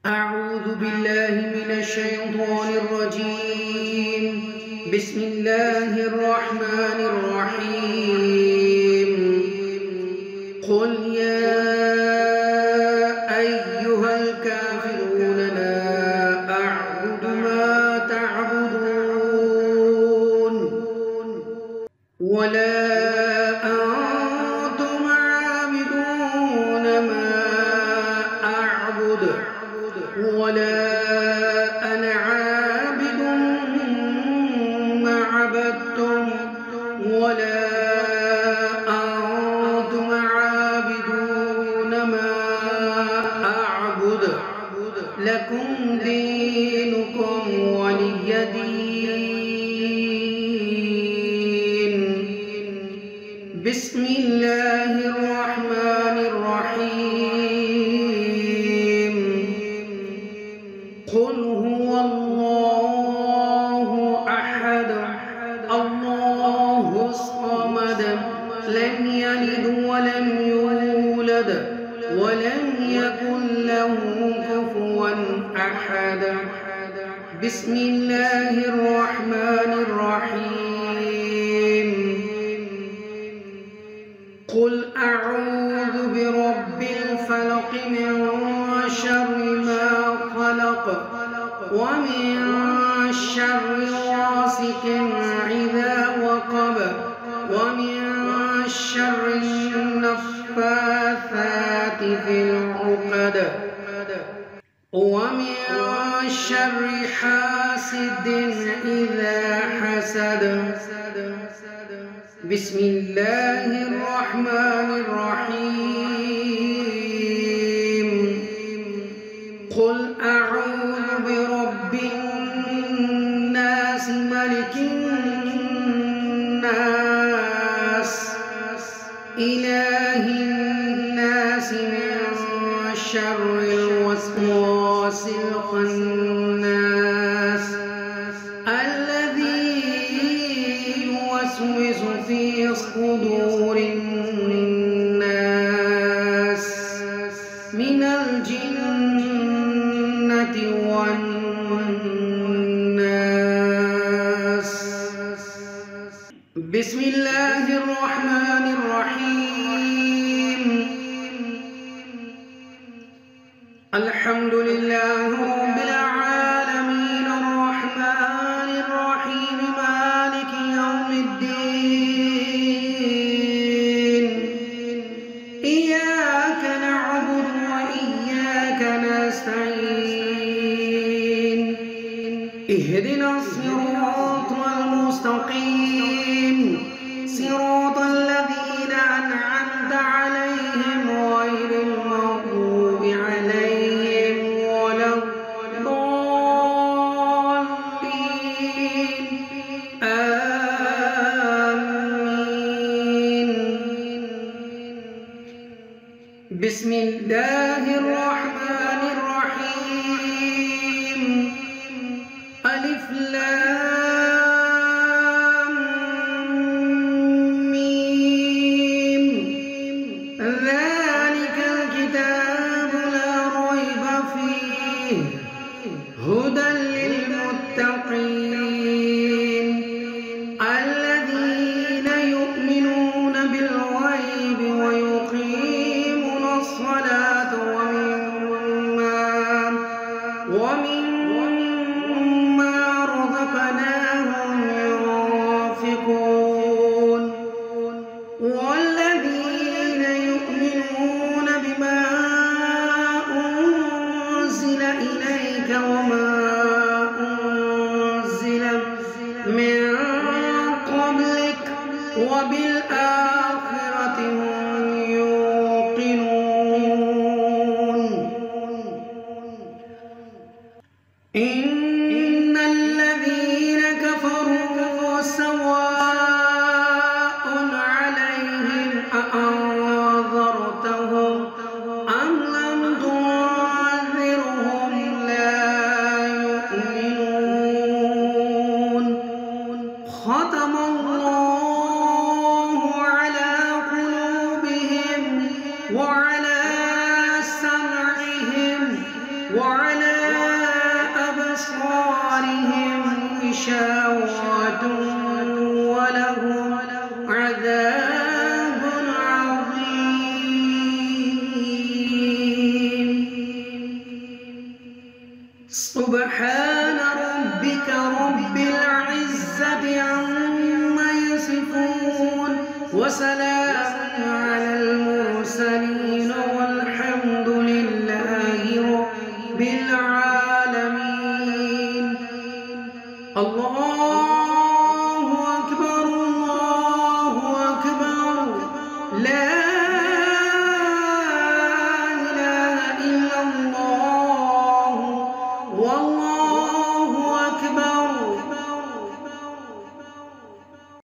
أعوذ بالله من الشيطان الرجيم. بسم الله الرحمن الرحيم. قل يا أيها الكافرون لا أعبد ما تعبدون ولا أنتم عابدون ما أعبد ولا أنا عابد ما عبدتم ولا أنتم عابدون ما أعبد لكم دينكم ولي دين. بسم الله الرحمن الرحيم. قل هو الله أحد الله الصمد لم يلد ولم يولد ولم يكن له كفوا أحد. بسم الله الرحمن الرحيم. قل أعوذ برب الفلق من شر ما خلق ومن شر غاسق إذا وقب ومن شر النفاثات في العقد ومن شر حاسد إذا حسد. بسم الله الرحمن الرحيم. قل أعوذ برب الناس ملك الناس إله الناس من شر الوسواس الخناس الذي يوسوس في صدور الناس من الجنة والناس. بسم الله الرحمن الرحيم. الحمد لله رب العالمين الرحمن الرحيم مالك يوم الدين. إياك نعبد وإياك نستعين. اهدنا الصراط المستقيم صراط الذين أنعمت عليهم غير المغضوب عليهم ولا الضالين. آمين. بسم الله الرحمن الرحيم. ألف لام ميم. ذلك الكتاب لا ريب فيه هدى للمتقين الذين يؤمنون بالغيب ويقيمون الصلاة ومما رزقناهم ينفقون والذين يؤمنون بما أنزل إليك وما أنزل من قبلك وبالآخرة هم يوقنون. إن الذين كفروا سواء عليهم أأنذرتهم أم لم تنذرهم لا يؤمنون. ختم الله على قلوبهم وعلى سمعهم وعلى غشاوة ولهم عذاب عظيم. سبحان ربك رب العزة عما يصفون وسلام على المرسلين